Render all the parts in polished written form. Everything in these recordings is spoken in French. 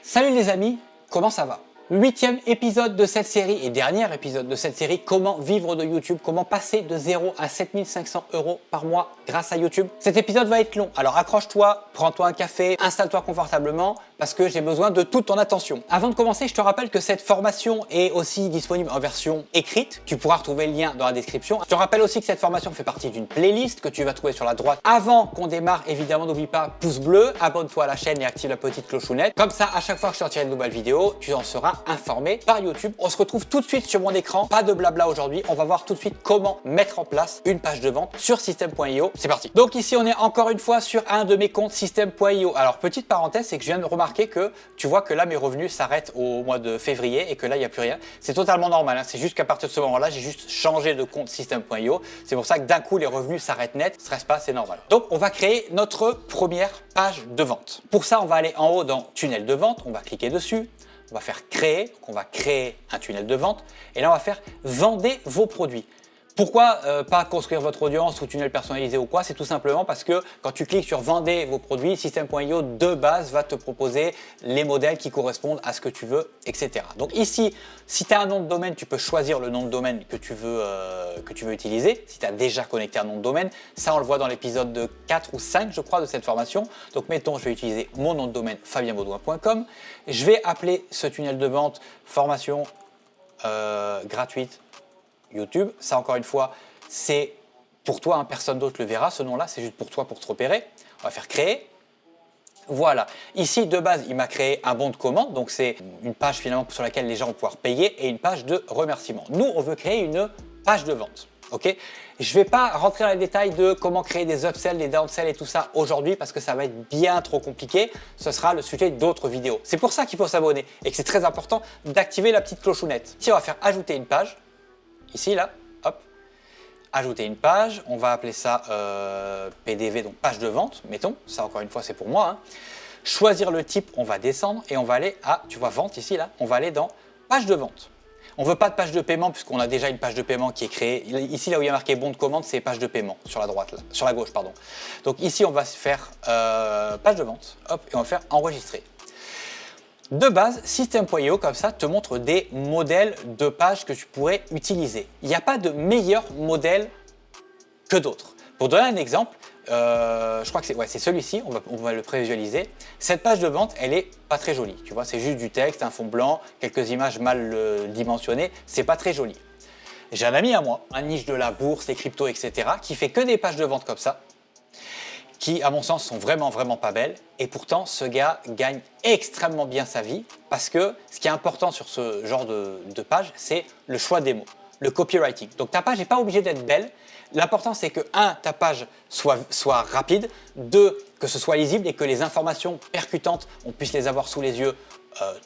Salut les amis, comment ça va? 8e épisode de cette série et dernier épisode de cette série, comment vivre de YouTube, comment passer de 0 à 7500 € par mois grâce à YouTube. Cet épisode va être long, alors accroche-toi, prends-toi un café, installe-toi confortablement parce que j'ai besoin de toute ton attention. Avant de commencer, je te rappelle que cette formation est aussi disponible en version écrite, tu pourras retrouver le lien dans la description. Je te rappelle aussi que cette formation fait partie d'une playlist que tu vas trouver sur la droite. Avant qu'on démarre, évidemment, n'oublie pas pouce bleu, abonne-toi à la chaîne et active la petite clochonnette. Comme ça, à chaque fois que je sortirai une nouvelle vidéo, tu en seras informé par YouTube. On se retrouve tout de suite sur mon écran, pas de blabla aujourd'hui, on va voir tout de suite comment mettre en place une page de vente sur System.io. C'est parti. Donc ici on est encore une fois sur un de mes comptes System.io. Alors petite parenthèse, c'est que je viens de remarquer que tu vois que là mes revenus s'arrêtent au mois de février et que là il n'y a plus rien. C'est totalement normal, hein. C'est juste qu'à partir de ce moment-là, j'ai juste changé de compte System.io. C'est pour ça que d'un coup les revenus s'arrêtent net, stresse pas, c'est normal. Donc on va créer notre première page de vente. Pour ça, on va aller en haut dans tunnel de vente, on va cliquer dessus. On va faire créer, donc on va créer un tunnel de vente et là on va faire vendez vos produits. Pourquoi pas construire votre audience ou tunnel personnalisé ou quoi? C'est tout simplement parce que quand tu cliques sur vendez vos produits, System.io de base va te proposer les modèles qui correspondent à ce que tu veux, etc. Donc ici, si tu as un nom de domaine, tu peux choisir le nom de domaine que tu veux utiliser. Si tu as déjà connecté un nom de domaine, ça on le voit dans l'épisode de 4 ou 5 je crois de cette formation. Donc mettons, je vais utiliser mon nom de domaine fabienbaudouin.com. Je vais appeler ce tunnel de vente formation gratuite YouTube. Ça encore une fois, c'est pour toi, hein, personne d'autre le verra, ce nom-là, c'est juste pour toi, pour te repérer. On va faire créer. Voilà. Ici, de base, il m'a créé un bon de commande, donc c'est une page finalement sur laquelle les gens vont pouvoir payer et une page de remerciement. Nous, on veut créer une page de vente. Ok, je ne vais pas rentrer dans les détails de comment créer des upsells, des downsells et tout ça aujourd'hui parce que ça va être bien trop compliqué. Ce sera le sujet d'autres vidéos. C'est pour ça qu'il faut s'abonner et que c'est très important d'activer la petite clochonnette. Ici, on va faire ajouter une page. Ici, là, hop, ajouter une page, on va appeler ça PDV, donc page de vente, mettons, ça encore une fois c'est pour moi. Hein. Choisir le type, on va descendre et on va aller à, tu vois, vente ici, là, on va aller dans page de vente. On ne veut pas de page de paiement puisqu'on a déjà une page de paiement qui est créée. Ici, là où il y a marqué bon de commande, c'est page de paiement, sur la droite, là, sur la gauche, pardon. Donc ici, on va se faire page de vente, hop, et on va faire enregistrer. De base, System.io, comme ça, te montre des modèles de pages que tu pourrais utiliser. Il n'y a pas de meilleur modèle que d'autres. Pour donner un exemple, je crois que c'est celui-ci, on va le prévisualiser. Cette page de vente, elle est pas très jolie. Tu vois, c'est juste du texte, un fond blanc, quelques images mal dimensionnées. C'est pas très joli. J'ai un ami à moi, un niche de la bourse, les cryptos, etc., qui fait que des pages de vente comme ça, qui, à mon sens, sont vraiment pas belles. Et pourtant, ce gars gagne extrêmement bien sa vie parce que ce qui est important sur ce genre de page, c'est le choix des mots, le copywriting. Donc ta page n'est pas obligée d'être belle. L'important, c'est que 1, ta page soit rapide, 2, que ce soit lisible et que les informations percutantes, on puisse les avoir sous les yeux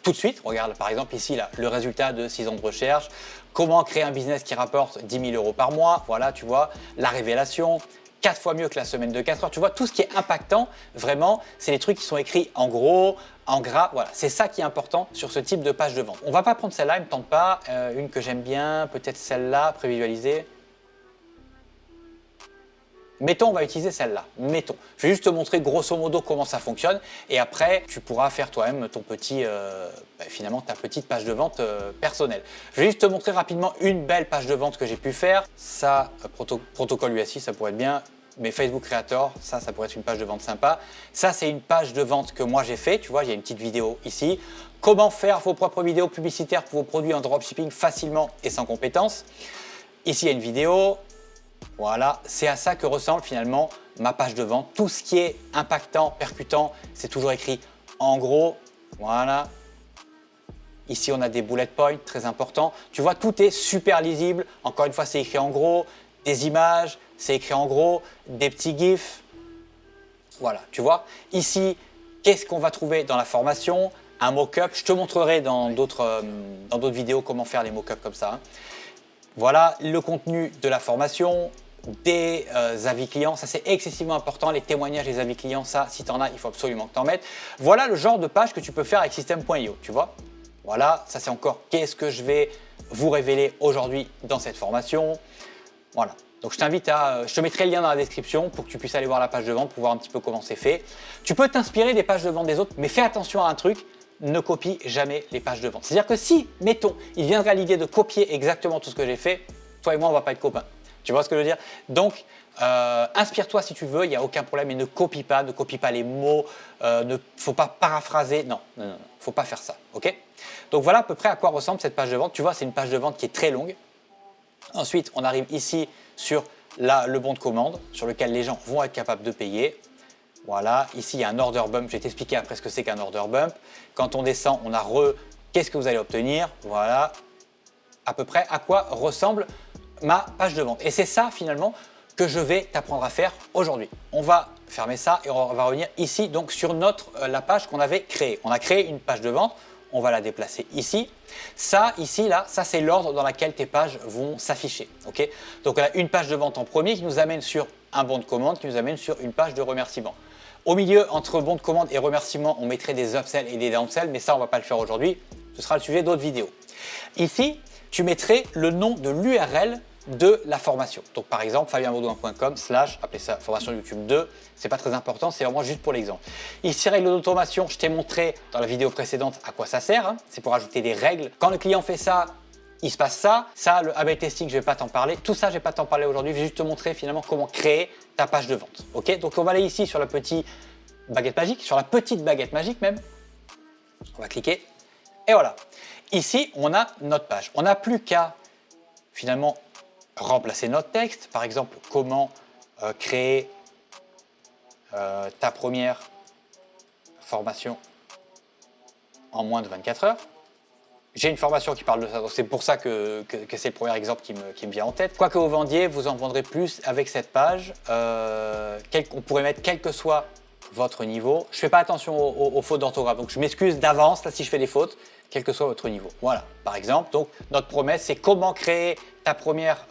tout de suite. Regarde par exemple ici là, le résultat de 6 ans de recherche, comment créer un business qui rapporte 10 000 € par mois, voilà, tu vois, la révélation, 4 fois mieux que la semaine de 4 heures. Tu vois, tout ce qui est impactant, vraiment, c'est les trucs qui sont écrits en gros, en gras. Voilà, c'est ça qui est important sur ce type de page de vente. On va pas prendre celle-là, elle me tente pas. Une que j'aime bien, peut-être celle-là, prévisualiser. Mettons, on va utiliser celle-là. Mettons. Je vais juste te montrer grosso modo comment ça fonctionne et après, tu pourras faire toi-même ton petit, finalement, ta petite page de vente personnelle. Je vais juste te montrer rapidement une belle page de vente que j'ai pu faire. Ça, protocole USI, ça pourrait être bien. Mais Facebook Creator, ça pourrait être une page de vente sympa. Ça, c'est une page de vente que moi j'ai fait. Tu vois, il y a une petite vidéo ici. Comment faire vos propres vidéos publicitaires pour vos produits en dropshipping facilement et sans compétences. Ici, il y a une vidéo. Voilà, c'est à ça que ressemble finalement ma page de vente. Tout ce qui est impactant, percutant, c'est toujours écrit en gros. Voilà. Ici, on a des bullet points, très importants. Tu vois, tout est super lisible. Encore une fois, c'est écrit en gros. Des images, c'est écrit en gros. Des petits gifs. Voilà, tu vois. Ici, qu'est-ce qu'on va trouver dans la formation? Un mock-up. Je te montrerai dans d'autres vidéos comment faire les mock-ups comme ça. Voilà le contenu de la formation, des avis clients, ça c'est excessivement important, les témoignages, les avis clients, ça si tu en as, il faut absolument que tu en mettes. Voilà le genre de page que tu peux faire avec System.io, tu vois. Voilà, ça c'est encore qu'est-ce que je vais vous révéler aujourd'hui dans cette formation. Voilà, donc je t'invite à, je te mettrai le lien dans la description pour que tu puisses aller voir la page de vente pour voir un petit peu comment c'est fait. Tu peux t'inspirer des pages de vente des autres, mais fais attention à un truc, ne copie jamais les pages de vente. C'est-à-dire que si, mettons, il viendrait à l'idée de copier exactement tout ce que j'ai fait, toi et moi, on va pas être copains. Tu vois ce que je veux dire? Donc, inspire-toi si tu veux, il n'y a aucun problème, mais ne copie pas les mots, ne faut pas paraphraser, non, faut pas faire ça, ok? Donc voilà à peu près à quoi ressemble cette page de vente. Tu vois, c'est une page de vente qui est très longue. Ensuite, on arrive ici sur le bon de commande, sur lequel les gens vont être capables de payer. Voilà, ici il y a un order bump, je vais t'expliquer après ce que c'est qu'un order bump. Quand on descend, on a qu'est-ce que vous allez obtenir? Voilà, à peu près à quoi ressemble ma page de vente. Et c'est ça finalement que je vais t'apprendre à faire aujourd'hui. On va fermer ça et on va revenir ici donc sur la page qu'on avait créée. On a créé une page de vente, on va la déplacer ici. Ça, ici, là, ça c'est l'ordre dans lequel tes pages vont s'afficher. Okay, donc on a une page de vente en premier qui nous amène sur un bon de commande, qui nous amène sur une page de remerciement. Au milieu, entre bon de commande et remerciement, on mettrait des upsells et des downsells, mais ça on ne va pas le faire aujourd'hui, ce sera le sujet d'autres vidéos. Ici, tu mettrais le nom de l'URL de la formation. Donc par exemple, fabienbaudouin.com/ appelez ça formation YouTube 2, c'est pas très important, c'est vraiment juste pour l'exemple. Ici, règle d'automation, je t'ai montré dans la vidéo précédente à quoi ça sert, hein. C'est pour ajouter des règles. Quand le client fait ça, il se passe ça. Ça, le A/B testing, je ne vais pas t'en parler. Tout ça, je ne vais pas t'en parler aujourd'hui, je vais juste te montrer finalement comment créer ta page de vente. Ok, donc on va aller ici sur la petite baguette magique, sur la petite baguette magique même. On va cliquer et voilà. Ici, on a notre page. On n'a plus qu'à finalement remplacer notre texte. Par exemple, comment créer ta première formation en moins de 24 heures. J'ai une formation qui parle de ça, donc c'est pour ça que c'est le premier exemple qui me vient en tête. Quoi que vous vendiez, vous en vendrez plus avec cette page. On pourrait mettre quel que soit votre niveau. Je ne fais pas attention aux fautes d'orthographe, donc je m'excuse d'avance là si je fais des fautes, quel que soit votre niveau. Voilà, par exemple, donc notre promesse, c'est comment créer ta première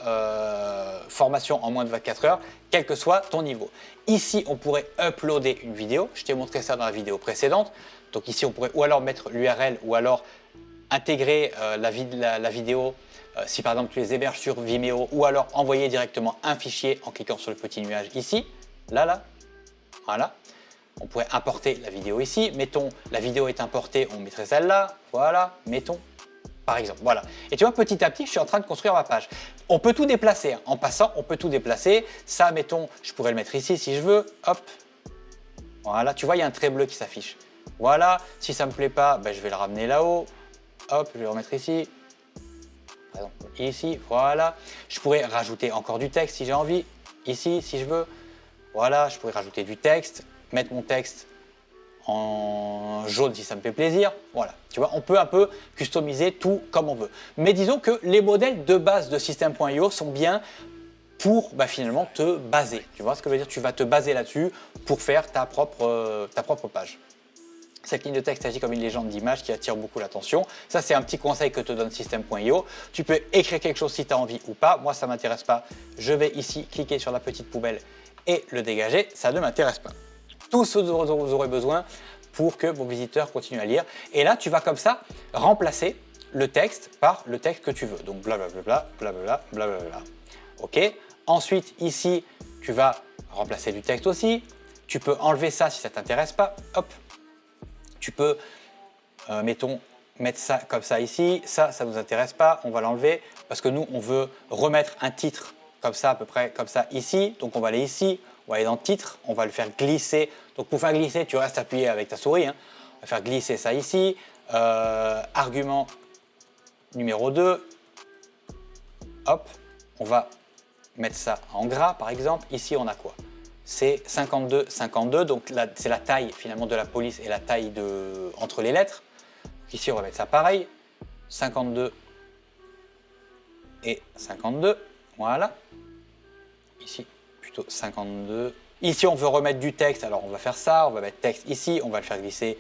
formation en moins de 24 heures, quel que soit ton niveau. Ici, on pourrait uploader une vidéo. Je t'ai montré ça dans la vidéo précédente. Donc ici, on pourrait ou alors mettre l'URL ou alors intégrer la vidéo si par exemple tu les héberges sur Vimeo ou alors envoyer directement un fichier en cliquant sur le petit nuage ici, là, voilà. On pourrait importer la vidéo ici, mettons la vidéo est importée, on mettrait celle-là, voilà, mettons par exemple, voilà. Et tu vois, petit à petit, je suis en train de construire ma page. On peut tout déplacer, hein. En passant, on peut tout déplacer. Ça, mettons, je pourrais le mettre ici si je veux, hop, voilà, tu vois, il y a un trait bleu qui s'affiche. Voilà, si ça ne me plaît pas, ben, je vais le ramener là-haut. Hop, je vais le remettre ici, par exemple ici, voilà. Je pourrais rajouter encore du texte si j'ai envie, ici si je veux. Voilà, je pourrais rajouter du texte, mettre mon texte en jaune si ça me fait plaisir. Voilà, tu vois, on peut un peu customiser tout comme on veut. Mais disons que les modèles de base de System.io sont bien pour finalement te baser. Tu vois ce que je veux dire? Tu vas te baser là-dessus pour faire ta propre page. Cette ligne de texte agit comme une légende d'image qui attire beaucoup l'attention. Ça, c'est un petit conseil que te donne System.io. Tu peux écrire quelque chose si tu as envie ou pas. Moi, ça ne m'intéresse pas. Je vais ici cliquer sur la petite poubelle et le dégager. Ça ne m'intéresse pas. Tout ce dont vous aurez besoin pour que vos visiteurs continuent à lire. Et là, tu vas comme ça remplacer le texte par le texte que tu veux. Donc, blablabla, blablabla, blablabla. OK. Ensuite, ici, tu vas remplacer du texte aussi. Tu peux enlever ça si ça ne t'intéresse pas. Hop. Tu peux, mettons, mettre ça comme ça ici. Ça ne nous intéresse pas. On va l'enlever parce que nous, on veut remettre un titre comme ça, à peu près comme ça ici. Donc, on va aller ici. On va aller dans le titre. On va le faire glisser. Donc, pour faire glisser, tu restes appuyé avec ta souris, hein. On va faire glisser ça ici. Argument numéro 2. Hop. On va mettre ça en gras, par exemple. Ici, on a quoi? C'est 52, 52, donc c'est la taille finalement de la police et la taille entre les lettres. Donc ici, on va mettre ça pareil, 52 et 52, voilà. Ici, plutôt 52. Ici, on veut remettre du texte, alors on va faire ça, on va mettre texte ici, on va le faire glisser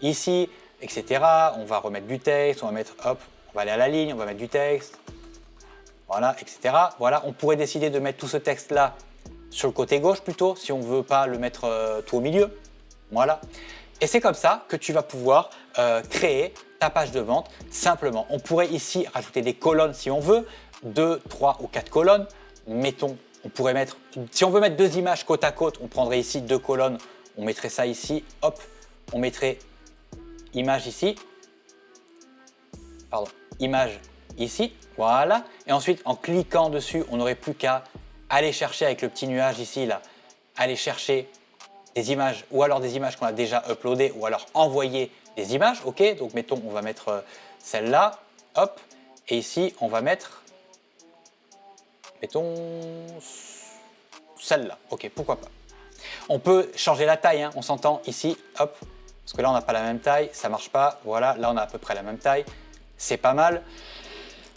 ici, etc. On va remettre du texte, on va mettre, hop, on va aller à la ligne, on va mettre du texte, voilà, etc. Voilà, on pourrait décider de mettre tout ce texte-là sur le côté gauche plutôt, si on ne veut pas le mettre tout au milieu. Voilà. Et c'est comme ça que tu vas pouvoir créer ta page de vente simplement. On pourrait ici rajouter des colonnes si on veut, 2, 3 ou 4 colonnes. Mettons, on pourrait mettre, si on veut mettre 2 images côte à côte, on prendrait ici 2 colonnes, on mettrait ça ici, hop, on mettrait image ici, pardon, image ici, voilà. Et ensuite, en cliquant dessus, on n'aurait plus qu'à aller chercher avec le petit nuage ici, là, aller chercher des images ou alors des images qu'on a déjà uploadées ou alors envoyer des images, ok. Donc mettons, on va mettre celle-là, hop, et ici, on va mettre, mettons, celle-là, ok, pourquoi pas. On peut changer la taille, hein, on s'entend ici, hop, parce que là on n'a pas la même taille, ça marche pas, voilà, là on a à peu près la même taille, c'est pas mal.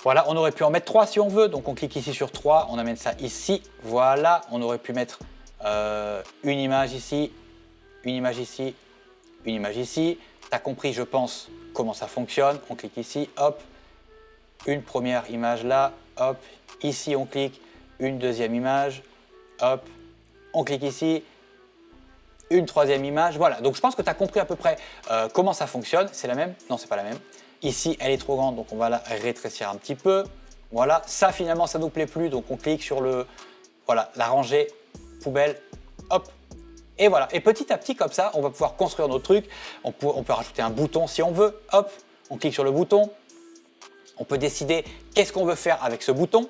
Voilà, on aurait pu en mettre 3 si on veut, donc on clique ici sur 3, on amène ça ici, voilà, on aurait pu mettre une image ici, une image ici, une image ici. Tu as compris, je pense, comment ça fonctionne, on clique ici, hop, une première image là, hop, ici on clique, une deuxième image, hop, on clique ici, une troisième image, voilà. Donc je pense que tu as compris à peu près comment ça fonctionne. C'est la même? Non, c'est pas la même. Ici, elle est trop grande, donc on va la rétrécir un petit peu. Voilà, ça finalement, ça nous plaît plus, donc on clique sur le, voilà, la rangée poubelle, hop. Et voilà, et petit à petit comme ça, on va pouvoir construire nos trucs. On peut rajouter un bouton si on veut, hop, on clique sur le bouton. On peut décider qu'est-ce qu'on veut faire avec ce bouton.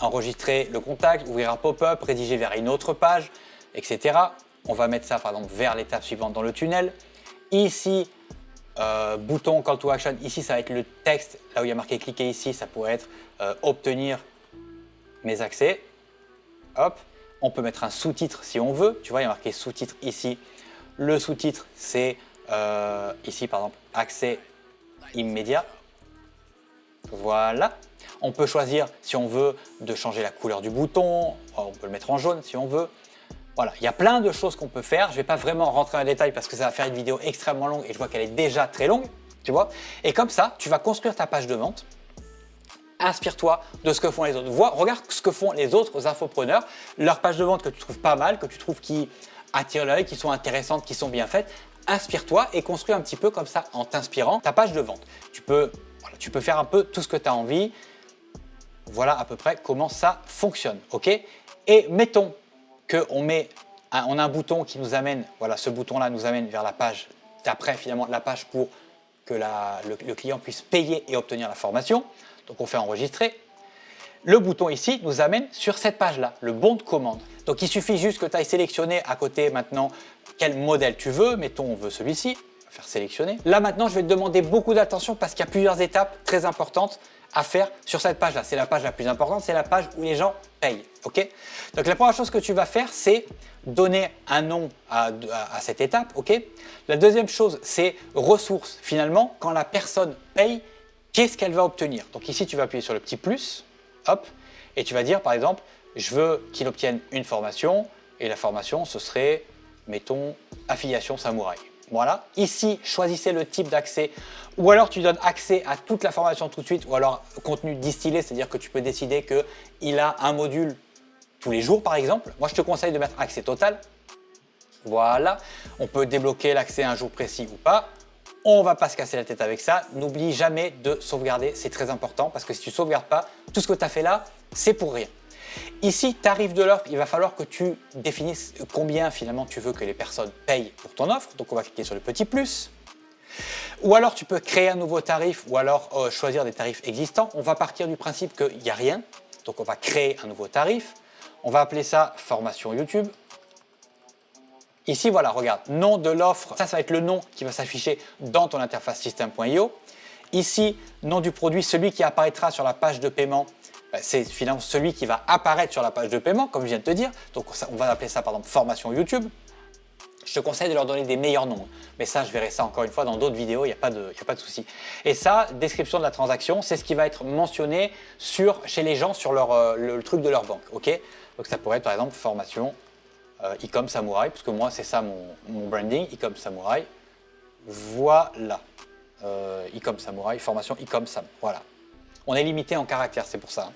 Enregistrer le contact, ouvrir un pop-up, rédiger vers une autre page, etc. On va mettre ça par exemple vers l'étape suivante dans le tunnel. Ici, bouton call to action, ici ça va être le texte, là où il y a marqué cliquer ici, ça pourrait être obtenir mes accès. Hop, on peut mettre un sous-titre si on veut, tu vois il y a marqué sous-titre ici. Le sous-titre c'est ici par exemple accès immédiat. Voilà. On peut choisir si on veut de changer la couleur du bouton, on peut le mettre en jaune si on veut. Voilà, il y a plein de choses qu'on peut faire. Je ne vais pas vraiment rentrer en détail parce que ça va faire une vidéo extrêmement longue et je vois qu'elle est déjà très longue, tu vois. Et comme ça, tu vas construire ta page de vente. Inspire-toi de ce que font les autres. Regarde ce que font les autres infopreneurs, leurs pages de vente que tu trouves pas mal, que tu trouves qui attirent l'œil, qui sont intéressantes, qui sont bien faites. Inspire-toi et construis un petit peu comme ça en t'inspirant ta page de vente. Tu peux faire un peu tout ce que tu as envie. Voilà à peu près comment ça fonctionne, ok? Et mettons qu'on a un bouton qui nous amène, voilà, ce bouton-là nous amène vers la page d'après, finalement, la page pour que le client puisse payer et obtenir la formation. Donc, on fait enregistrer. Le bouton ici nous amène sur cette page-là, le bon de commande. Donc, il suffit juste que tu ailles sélectionner à côté maintenant quel modèle tu veux. Mettons, on veut celui-ci. On va faire sélectionner. Là, maintenant, je vais te demander beaucoup d'attention parce qu'il y a plusieurs étapes très importantes à faire sur cette page-là. C'est la page la plus importante, c'est la page où les gens payent. Ok? Donc, la première chose que tu vas faire, c'est donner un nom à cette étape. Ok? La deuxième chose, c'est ressources. Finalement, quand la personne paye, qu'est-ce qu'elle va obtenir? Donc ici, tu vas appuyer sur le petit plus, hop, et tu vas dire par exemple, je veux qu'il obtienne une formation, et la formation, ce serait, mettons, affiliation samouraï. Voilà. Ici, choisissez le type d'accès, ou alors tu donnes accès à toute la formation tout de suite, ou alors contenu distillé, c'est-à-dire que tu peux décider qu'il a un module tous les jours, par exemple. Moi, je te conseille de mettre accès total. Voilà. On peut débloquer l'accès à un jour précis ou pas. On ne va pas se casser la tête avec ça. N'oublie jamais de sauvegarder, c'est très important parce que si tu ne sauvegardes pas, tout ce que tu as fait là, c'est pour rien. Ici, tarif de l'offre, il va falloir que tu définisses combien finalement tu veux que les personnes payent pour ton offre. Donc, on va cliquer sur le petit plus. Ou alors, tu peux créer un nouveau tarif ou alors choisir des tarifs existants. On va partir du principe qu'il n'y a rien. Donc, on va créer un nouveau tarif. On va appeler ça formation YouTube. Ici, voilà, regarde, nom de l'offre, ça va être le nom qui va s'afficher dans ton interface system.io. Ici, nom du produit, celui qui apparaîtra sur la page de paiement, c'est finalement celui qui va apparaître sur la page de paiement, comme je viens de te dire. Donc, on va appeler ça par exemple formation YouTube. Je te conseille de leur donner des meilleurs noms. Mais ça, je verrai ça encore une fois dans d'autres vidéos, il n'y a pas de souci. Et ça, description de la transaction, c'est ce qui va être mentionné chez les gens sur le truc de leur banque. Ok? Donc, ça pourrait être par exemple formation e-com samouraï, parce que moi c'est ça mon branding, e-com samouraï. Voilà, e-com samouraï, formation e-com sam. Voilà, on est limité en caractères, c'est pour ça.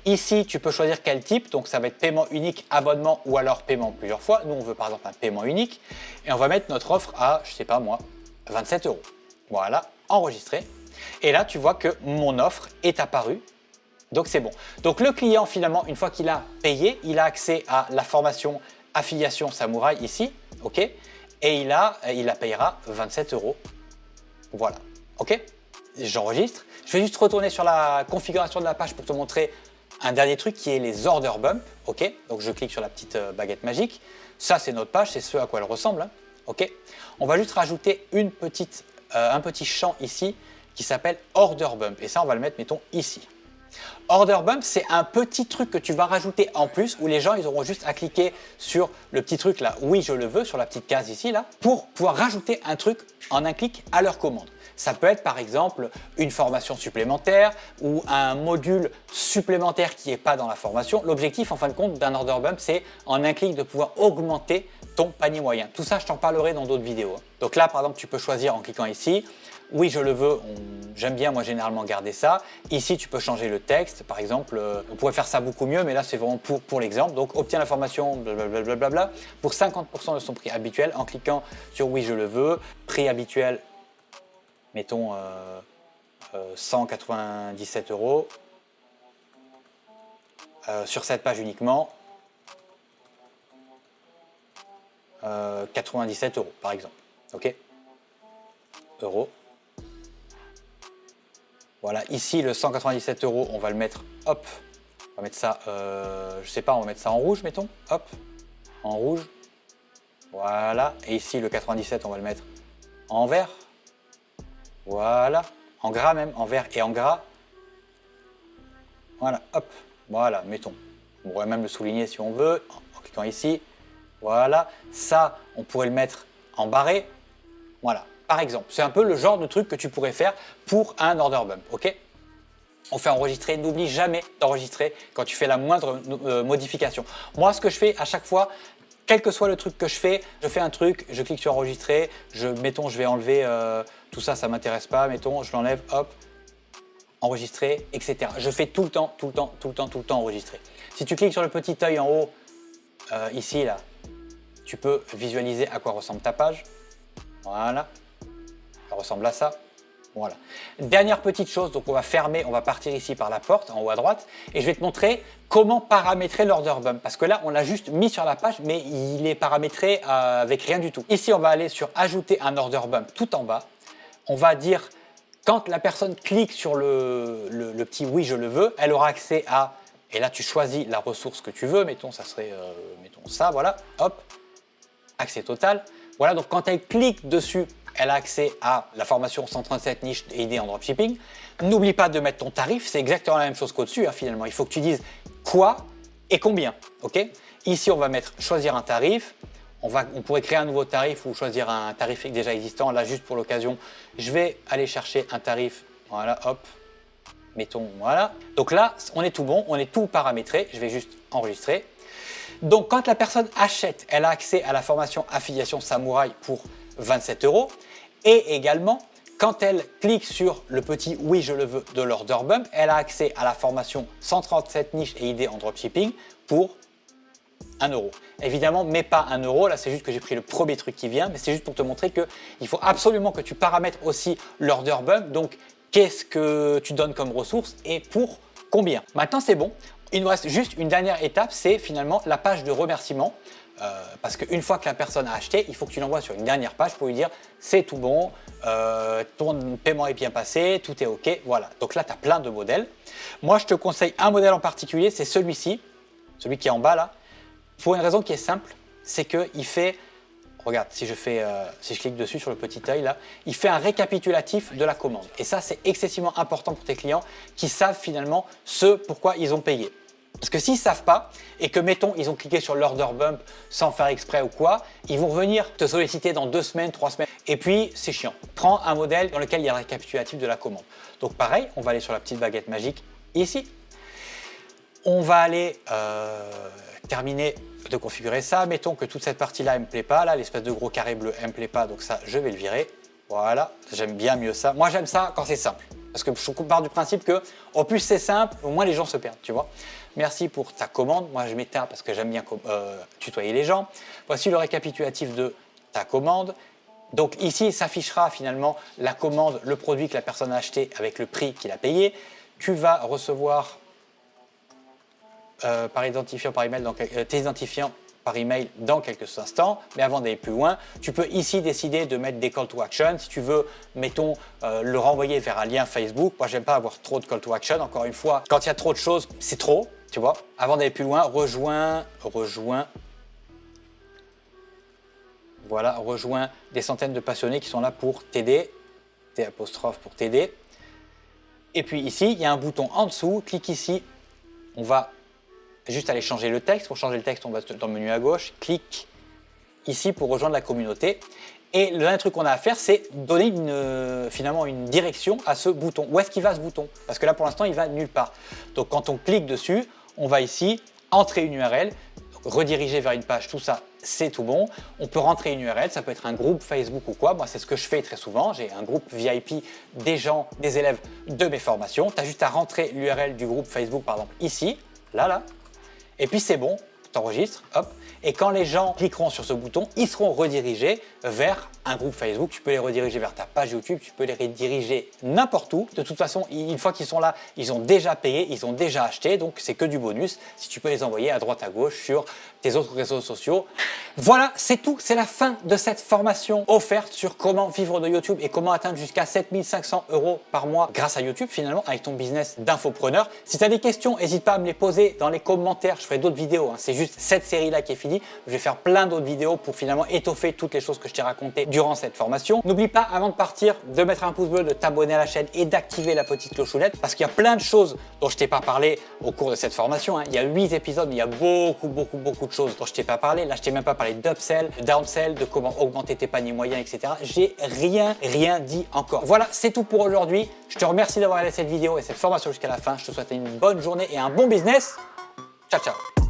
Ici, tu peux choisir quel type, donc ça va être paiement unique, abonnement ou alors paiement plusieurs fois. Nous, on veut par exemple un paiement unique et on va mettre notre offre à, je sais pas moi, 27 €. Voilà, enregistré. Et là, tu vois que mon offre est apparue. Donc c'est bon. Donc le client finalement, une fois qu'il a payé, il a accès à la formation affiliation samouraï ici, ok, et il la payera 27 €. Voilà, ok? J'enregistre. Je vais juste retourner sur la configuration de la page pour te montrer un dernier truc qui est les order bumps, ok? Donc je clique sur la petite baguette magique. Ça, c'est notre page, c'est ce à quoi elle ressemble, hein, ok? On va juste rajouter un petit champ ici qui s'appelle order bump. Et ça, on va le mettre, mettons, ici. Order bump, c'est un petit truc que tu vas rajouter en plus où les gens ils auront juste à cliquer sur le petit truc là, oui je le veux, sur la petite case ici là, pour pouvoir rajouter un truc en un clic à leur commande. Ça peut être par exemple une formation supplémentaire ou un module supplémentaire qui n'est pas dans la formation. L'objectif en fin de compte d'un order bump, c'est en un clic de pouvoir augmenter ton panier moyen. Tout ça, je t'en parlerai dans d'autres vidéos. Donc là, par exemple, tu peux choisir en cliquant ici. Oui, je le veux, j'aime bien moi généralement garder ça. Ici, tu peux changer le texte, par exemple. On pourrait faire ça beaucoup mieux, mais là, c'est vraiment pour l'exemple. Donc, obtiens la formation, blablabla, pour 50% de son prix habituel en cliquant sur oui, je le veux. Prix habituel, mettons 197 €. Sur cette page uniquement, 97 € par exemple. Ok, euros. Voilà, ici le 197 €, on va le mettre, hop, on va mettre ça, je sais pas, on va mettre ça en rouge, mettons, hop, en rouge, voilà, et ici le 97, on va le mettre en vert, voilà, en gras même, en vert et en gras, voilà, hop, voilà, mettons, on pourrait même le souligner si on veut, en cliquant ici, voilà, ça, on pourrait le mettre en barré, voilà. Par exemple, c'est un peu le genre de truc que tu pourrais faire pour un order bump, ok? On fait enregistrer, n'oublie jamais d'enregistrer quand tu fais la moindre modification. Moi, ce que je fais à chaque fois, quel que soit le truc que je fais un truc, je clique sur enregistrer, mettons, je vais enlever tout ça, ça ne m'intéresse pas, mettons, je l'enlève, hop, enregistrer, etc. Je fais tout le temps enregistrer. Si tu cliques sur le petit œil en haut, ici, là, tu peux visualiser à quoi ressemble ta page. Voilà. Ça ressemble à ça. Voilà. Dernière petite chose, donc on va fermer, on va partir ici par la porte en haut à droite et je vais te montrer comment paramétrer l'order bump parce que là on l'a juste mis sur la page mais il est paramétré avec rien du tout. Ici on va aller sur ajouter un order bump tout en bas. On va dire quand la personne clique sur le petit oui je le veux, elle aura accès à, et là tu choisis la ressource que tu veux, mettons ça serait mettons ça, voilà, hop, accès total. Voilà, donc quand elle clique dessus, elle a accès à la formation 137 niches et idées en dropshipping. N'oublie pas de mettre ton tarif, c'est exactement la même chose qu'au-dessus hein, finalement. Il faut que tu dises quoi et combien. Ok. Ici, on va mettre choisir un tarif. On pourrait créer un nouveau tarif ou choisir un tarif déjà existant. Là, juste pour l'occasion, je vais aller chercher un tarif. Voilà, hop, mettons, voilà. Donc là, on est tout bon, on est tout paramétré. Je vais juste enregistrer. Donc, quand la personne achète, elle a accès à la formation affiliation samouraï pour 27 € et également quand elle clique sur le petit oui je le veux de l'order bump, elle a accès à la formation 137 niches et idées en dropshipping pour 1 €. Évidemment, mais pas 1 €, là c'est juste que j'ai pris le premier truc qui vient, mais c'est juste pour te montrer qu'il faut absolument que tu paramètres aussi l'order bump, donc qu'est-ce que tu donnes comme ressource et pour combien. Maintenant c'est bon. Il nous reste juste une dernière étape, c'est finalement la page de remerciement. Parce qu'une fois que la personne a acheté, il faut que tu l'envoies sur une dernière page pour lui dire c'est tout bon, ton paiement est bien passé, tout est OK. Voilà, donc là tu as plein de modèles. Moi je te conseille un modèle en particulier, c'est celui-ci, celui qui est en bas là, pour une raison qui est simple, c'est qu'il fait, regarde, si je clique dessus sur le petit œil là, il fait un récapitulatif de la commande. Et ça c'est excessivement important pour tes clients qui savent finalement ce pourquoi ils ont payé. Parce que s'ils ne savent pas et que, mettons, ils ont cliqué sur l'order bump sans faire exprès ou quoi, ils vont venir te solliciter dans 2 semaines, 3 semaines. Et puis, c'est chiant. Prends un modèle dans lequel il y a le récapitulatif de la commande. Donc, pareil, on va aller sur la petite baguette magique ici. On va aller terminer de configurer ça. Mettons que toute cette partie-là, elle ne me plaît pas. Là, l'espèce de gros carré bleu, elle ne me plaît pas. Donc ça, je vais le virer. Voilà, j'aime bien mieux ça. Moi, j'aime ça quand c'est simple. Parce que je pars du principe que, au plus c'est simple, au moins les gens se perdent, tu vois. Merci pour ta commande. Moi, je mets ta parce que j'aime bien tutoyer les gens. Voici le récapitulatif de ta commande. Donc ici, s'affichera finalement la commande, le produit que la personne a acheté avec le prix qu'il a payé. Tu vas recevoir par identifiant, par email, donc tes identifiants par email dans quelques instants. Mais avant d'aller plus loin, tu peux ici décider de mettre des call to action. Si tu veux, mettons, le renvoyer vers un lien Facebook. Moi, j'aime pas avoir trop de call to action. Encore une fois, quand il y a trop de choses, c'est trop, tu vois. Avant d'aller plus loin, rejoins. Voilà, rejoins des centaines de passionnés qui sont là pour t'aider. T' pour t'aider. Et puis ici, il y a un bouton en dessous. Clique ici. On va juste aller changer le texte. Pour changer le texte, on va dans le menu à gauche. Clique ici pour rejoindre la communauté. Et le dernier truc qu'on a à faire, c'est donner finalement une direction à ce bouton. Où est-ce qu'il va ce bouton? Parce que là, pour l'instant, il va nulle part. Donc, quand on clique dessus, on va ici entrer une URL, rediriger vers une page, tout ça, c'est tout bon. On peut rentrer une URL, ça peut être un groupe Facebook ou quoi. Moi, c'est ce que je fais très souvent. J'ai un groupe VIP des gens, des élèves de mes formations. Tu as juste à rentrer l'URL du groupe Facebook, par exemple, ici, là. Et puis, c'est bon. T'enregistres, hop, et quand les gens cliqueront sur ce bouton, ils seront redirigés vers un groupe Facebook. Tu peux les rediriger vers ta page YouTube, tu peux les rediriger n'importe où. De toute façon, une fois qu'ils sont là, ils ont déjà payé, ils ont déjà acheté, donc c'est que du bonus. Si tu peux les envoyer à droite à gauche sur tes autres réseaux sociaux. Voilà, c'est tout, c'est la fin de cette formation offerte sur comment vivre de YouTube et comment atteindre jusqu'à 7 500 € par mois grâce à YouTube finalement avec ton business d'infopreneur. Si tu as des questions, n'hésite pas à me les poser dans les commentaires, je ferai d'autres vidéos, hein. C'est juste cette série-là qui est finie. Je vais faire plein d'autres vidéos pour finalement étoffer toutes les choses que je t'ai racontées durant cette formation. N'oublie pas avant de partir de mettre un pouce bleu, de t'abonner à la chaîne et d'activer la petite clochonnette parce qu'il y a plein de choses dont je t'ai pas parlé au cours de cette formation, hein. Il y a 8 épisodes, mais il y a beaucoup de choses dont je t'ai pas parlé. Là, je t'ai même pas parlé d'upsell, de downsell, de comment augmenter tes paniers moyens, etc. J'ai rien dit encore. Voilà, c'est tout pour aujourd'hui. Je te remercie d'avoir regardé cette vidéo et cette formation jusqu'à la fin. Je te souhaite une bonne journée et un bon business. Ciao, ciao.